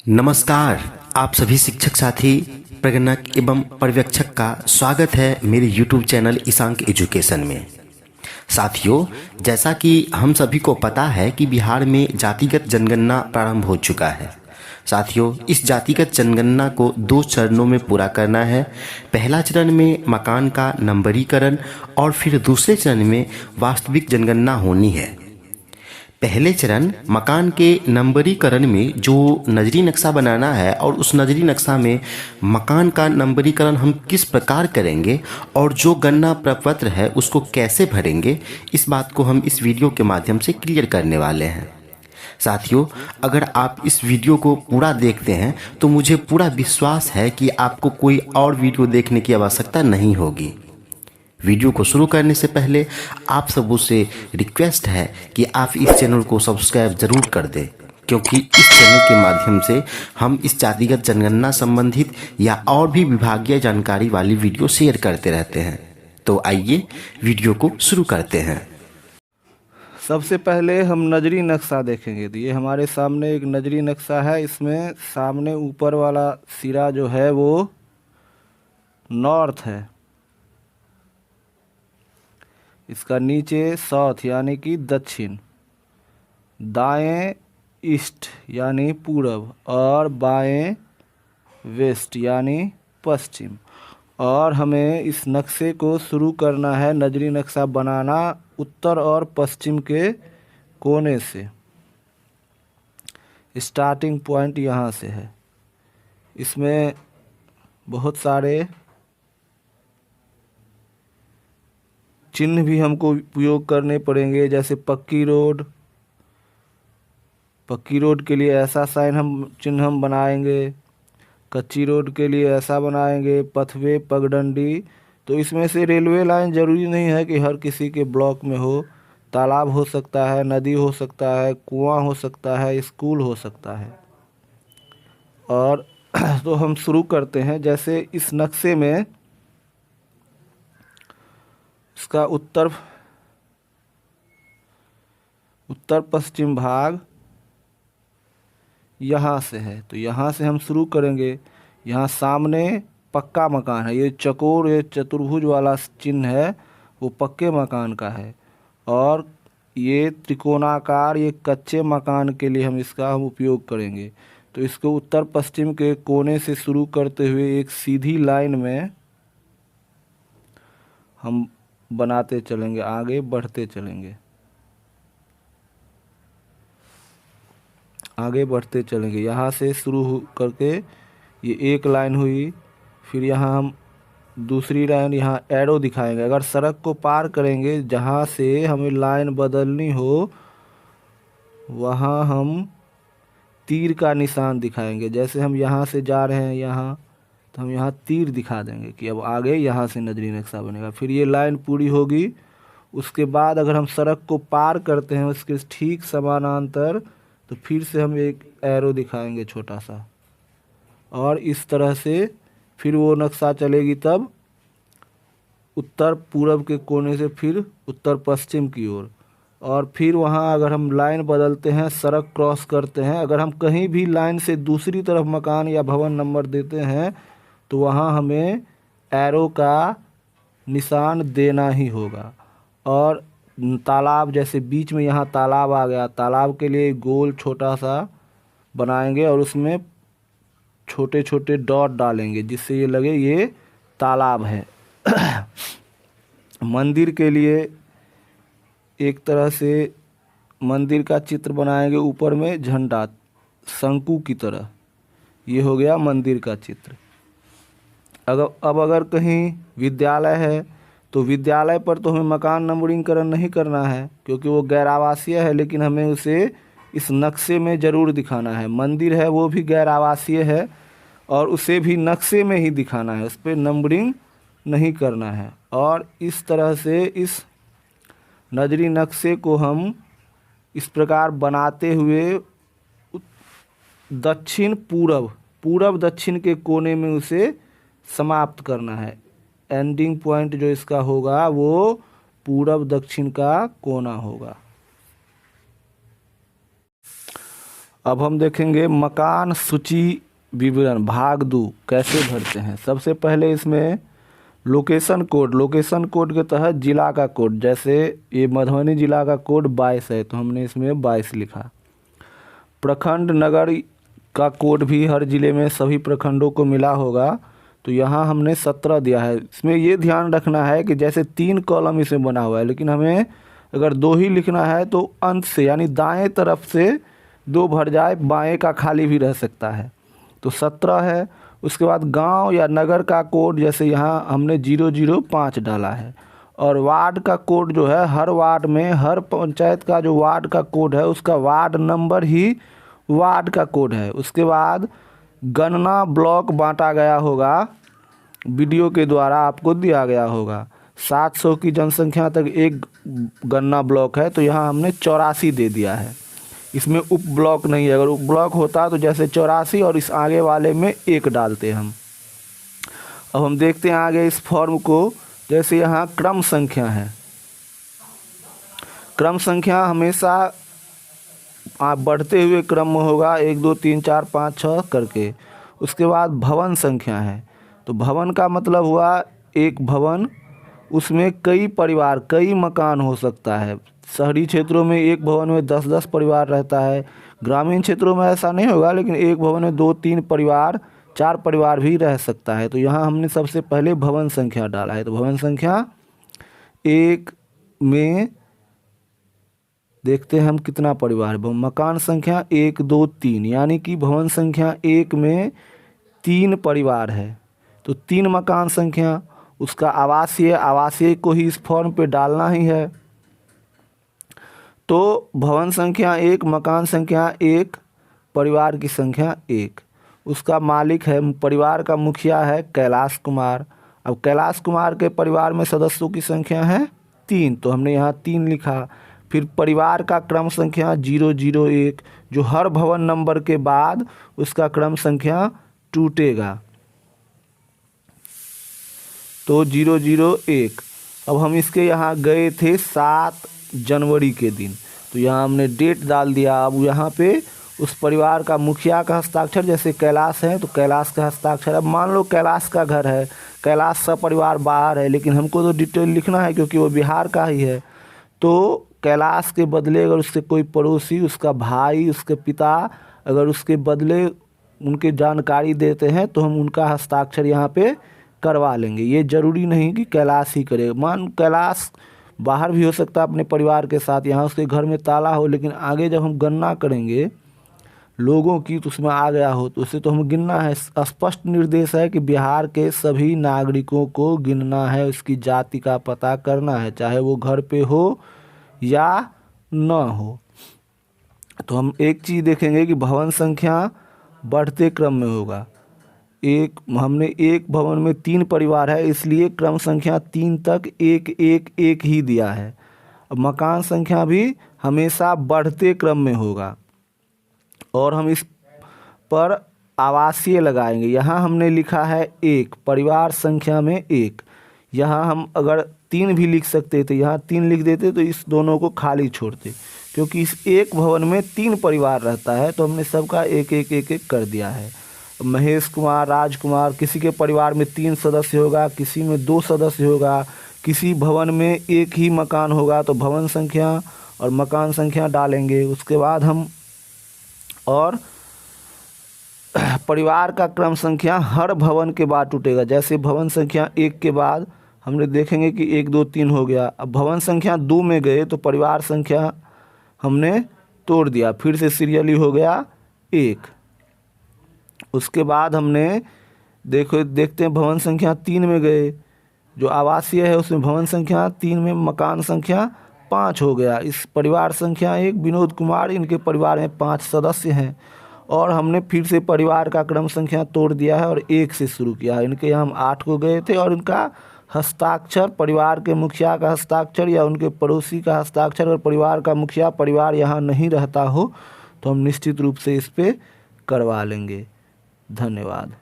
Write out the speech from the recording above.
नमस्कार। आप सभी शिक्षक साथी, प्रगणक एवं पर्यवेक्षक का स्वागत है मेरे YouTube चैनल ईशांक एजुकेशन में। साथियों, जैसा कि हम सभी को पता है कि बिहार में जातिगत जनगणना प्रारंभ हो चुका है। साथियों, इस जातिगत जनगणना को 2 चरणों में पूरा करना है। पहला चरण में मकान का नंबरीकरण और फिर दूसरे चरण में वास्तविक जनगणना होनी है। पहले चरण मकान के नंबरीकरण में जो नजरी नक्शा बनाना है और उस नजरी नक्शा में मकान का नंबरीकरण हम किस प्रकार करेंगे और जो गणना प्रपत्र है उसको कैसे भरेंगे, इस बात को हम इस वीडियो के माध्यम से क्लियर करने वाले हैं। साथियों, अगर आप इस वीडियो को पूरा देखते हैं तो मुझे पूरा विश्वास है कि आपको कोई और वीडियो देखने की आवश्यकता नहीं होगी। वीडियो को शुरू करने से पहले आप सबों से रिक्वेस्ट है कि आप इस चैनल को सब्सक्राइब जरूर कर दें, क्योंकि इस चैनल के माध्यम से हम इस जातिगत जनगणना संबंधित या और भी विभागीय जानकारी वाली वीडियो शेयर करते रहते हैं। तो आइए वीडियो को शुरू करते हैं। सबसे पहले हम नजरी नक्शा देखेंगे। तो ये हमारे सामने एक नजरी नक्शा है। इसमें सामने ऊपर वाला सिरा जो है वो नॉर्थ है, इसका नीचे साउथ यानी कि दक्षिण, दाएं ईस्ट यानी पूरब और बाएं वेस्ट यानी पश्चिम। और हमें इस नक्शे को शुरू करना है, नजरी नक्शा बनाना उत्तर और पश्चिम के कोने से। स्टार्टिंग पॉइंट यहाँ से है। इसमें बहुत सारे चिन्ह भी हमको उपयोग करने पड़ेंगे, जैसे पक्की रोड के लिए ऐसा चिन्ह हम बनाएंगे, कच्ची रोड के लिए ऐसा बनाएंगे, पथवे पगडंडी। तो इसमें से रेलवे लाइन ज़रूरी नहीं है कि हर किसी के ब्लॉक में हो, तालाब हो सकता है, नदी हो सकता है, कुआं हो सकता है, स्कूल हो सकता है। और तो हम शुरू करते हैं। जैसे इस नक्शे में इसका उत्तर पश्चिम भाग यहाँ से है, तो यहाँ से हम शुरू करेंगे। यहाँ सामने पक्का मकान है, ये चकोर ये चतुर्भुज वाला चिन्ह है वो पक्के मकान का है। और ये त्रिकोणाकार ये कच्चे मकान के लिए हम उपयोग करेंगे। तो इसको उत्तर पश्चिम के कोने से शुरू करते हुए एक सीधी लाइन में हम बनाते चलेंगे, आगे बढ़ते चलेंगे, आगे बढ़ते चलेंगे। यहाँ से शुरू करके ये एक लाइन हुई, फिर यहाँ हम दूसरी लाइन, यहाँ एरो दिखाएंगे। अगर सड़क को पार करेंगे, जहाँ से हमें लाइन बदलनी हो वहाँ हम तीर का निशान दिखाएंगे। जैसे हम यहाँ से जा रहे हैं यहाँ, तो हम यहाँ तीर दिखा देंगे कि अब आगे यहाँ से नजरी नक्शा बनेगा। फिर ये लाइन पूरी होगी। उसके बाद अगर हम सड़क को पार करते हैं उसके ठीक समानांतर, तो फिर से हम एक एरो दिखाएंगे छोटा सा, और इस तरह से फिर वो नक्शा चलेगी। तब उत्तर पूरब के कोने से फिर उत्तर पश्चिम की ओर, और फिर वहाँ अगर हम लाइन बदलते हैं, सड़क क्रॉस करते हैं, अगर हम कहीं भी लाइन से दूसरी तरफ मकान या भवन नंबर देते हैं तो वहाँ हमें एरो का निशान देना ही होगा। और तालाब, जैसे बीच में यहाँ तालाब आ गया, तालाब के लिए गोल छोटा सा बनाएंगे और उसमें छोटे छोटे डॉट डालेंगे जिससे ये लगे ये तालाब है। मंदिर के लिए एक तरह से मंदिर का चित्र बनाएंगे, ऊपर में झंडा शंकु की तरह, ये हो गया मंदिर का चित्र। अगर कहीं विद्यालय है तो विद्यालय पर तो हमें मकान नंबरीकरण नहीं करना है क्योंकि वो गैर आवासीय है, लेकिन हमें उसे इस नक्शे में ज़रूर दिखाना है। मंदिर है वो भी गैर आवासीय है और उसे भी नक्शे में ही दिखाना है, उस पर नंबरिंग नहीं करना है। और इस तरह से इस नजरी नक्शे को हम इस प्रकार बनाते हुए दक्षिण पूरब दक्षिण के कोने में उसे समाप्त करना है। एंडिंग पॉइंट जो इसका होगा वो पूरब दक्षिण का कोना होगा। अब हम देखेंगे मकान सूची विवरण भाग 2 कैसे भरते हैं। सबसे पहले इसमें लोकेशन कोड के तहत जिला का कोड, जैसे ये मधुबनी जिला का कोड 22 है तो हमने इसमें 22 लिखा। प्रखंड नगर का कोड भी हर ज़िले में सभी प्रखंडों को मिला होगा, तो यहाँ हमने 17 दिया है। इसमें ये ध्यान रखना है कि जैसे 3 कॉलम इसमें बना हुआ है, लेकिन हमें अगर 2 ही लिखना है तो अंत से यानी दाएं तरफ से 2 भर जाए, बाएं का खाली भी रह सकता है, तो 17 है। उसके बाद गांव या नगर का कोड, जैसे यहाँ हमने 005 डाला है। और वार्ड का कोड जो है, हर वार्ड में, हर पंचायत का जो वार्ड का कोड है उसका वार्ड नंबर ही वार्ड का कोड है। उसके बाद गणना ब्लॉक बांटा गया होगा, वीडियो के द्वारा आपको दिया गया होगा। 700 की जनसंख्या तक एक गणना ब्लॉक है, तो यहाँ हमने 84 दे दिया है। इसमें उप ब्लॉक नहीं है, अगर उप ब्लॉक होता तो जैसे 84 और इस आगे वाले में 1 डालते हम। अब हम देखते हैं आगे इस फॉर्म को, जैसे यहाँ क्रम संख्या है। क्रम संख्या हमेशा आप बढ़ते हुए क्रम में होगा, 1 2 3 4 5 6 करके। उसके बाद भवन संख्या है, तो भवन का मतलब हुआ एक भवन, उसमें कई परिवार, कई मकान हो सकता है। शहरी क्षेत्रों में एक भवन में 10-10 परिवार रहता है, ग्रामीण क्षेत्रों में ऐसा नहीं होगा, लेकिन एक भवन में 2-3 परिवार, 4 परिवार भी रह सकता है। तो यहाँ हमने सबसे पहले भवन संख्या डाला है, तो भवन संख्या 1 में देखते हैं हम कितना परिवार है। मकान संख्या 1 2 3, यानी कि भवन संख्या 1 में 3 परिवार है, तो 3 मकान संख्या। उसका आवासीय को ही इस फॉर्म पे डालना ही है। तो भवन संख्या 1, मकान संख्या 1, परिवार की संख्या 1। उसका मालिक है, परिवार का मुखिया है कैलाश कुमार। अब कैलाश कुमार के परिवार में सदस्यों की संख्या है 3, तो हमने यहाँ 3 लिखा। फिर परिवार का क्रम संख्या 001, जो हर भवन नंबर के बाद उसका क्रम संख्या टूटेगा, तो 001। अब हम इसके यहाँ गए थे 7 जनवरी के दिन, तो यहाँ हमने डेट डाल दिया। अब यहाँ पे उस परिवार का मुखिया का हस्ताक्षर, जैसे कैलाश है तो कैलाश का हस्ताक्षर। अब मान लो कैलाश का घर है, कैलाश सब परिवार बाहर है, लेकिन हमको तो डिटेल लिखना है क्योंकि वो बिहार का ही है। तो कैलाश के बदले अगर उसके कोई पड़ोसी, उसका भाई, उसके पिता अगर उसके बदले उनके जानकारी देते हैं तो हम उनका हस्ताक्षर यहाँ पे करवा लेंगे। ये ज़रूरी नहीं कि कैलाश ही करे, मान कैलाश बाहर भी हो सकता है अपने परिवार के साथ, यहाँ उसके घर में ताला हो, लेकिन आगे जब हम गणना करेंगे लोगों की तो उसमें आ गया हो, तो उसे तो हम गिनना है। स्पष्ट निर्देश है कि बिहार के सभी नागरिकों को गिनना है, उसकी जाति का पता करना है, चाहे वो घर पे हो या न हो। तो हम एक चीज़ देखेंगे कि भवन संख्या बढ़ते क्रम में होगा। हमने एक भवन में 3 परिवार है, इसलिए क्रम संख्या 3 तक 1 1 1 ही दिया है। अब मकान संख्या भी हमेशा बढ़ते क्रम में होगा, और हम इस पर आवासीय लगाएंगे। यहाँ हमने लिखा है 1, परिवार संख्या में 1। यहाँ हम अगर 3 भी लिख सकते थे, यहाँ 3 लिख देते तो इस दोनों को खाली छोड़ते, क्योंकि इस एक भवन में 3 परिवार रहता है, तो हमने सबका 1 1 1 1 कर दिया है। महेश कुमार, राजकुमार, किसी के परिवार में 3 सदस्य होगा, किसी में 2 सदस्य होगा, किसी भवन में 1 ही मकान होगा, तो भवन संख्या और मकान संख्या डालेंगे। उसके बाद हम और परिवार का क्रम संख्या हर भवन के बाद टूटेगा। जैसे भवन संख्या 1 के बाद हमने देखेंगे कि 1 2 3 हो गया। अब भवन संख्या 2 में गए तो परिवार संख्या हमने तोड़ दिया, फिर से सीरियली हो गया 1। उसके बाद हमने देखते हैं भवन संख्या 3 में गए, जो आवासीय है उसमें भवन संख्या 3 में मकान संख्या 5 हो गया। इस परिवार संख्या 1 विनोद कुमार, इनके परिवार में 5 सदस्य हैं, और हमने फिर से परिवार का क्रम संख्या तोड़ दिया है और 1 से शुरू किया है। इनके यहाँ हम 8 को गए थे, और इनका हस्ताक्षर, परिवार के मुखिया का हस्ताक्षर या उनके पड़ोसी का हस्ताक्षर, और परिवार का मुखिया परिवार यहाँ नहीं रहता हो तो हम निश्चित रूप से इस पर करवा लेंगे। धन्यवाद।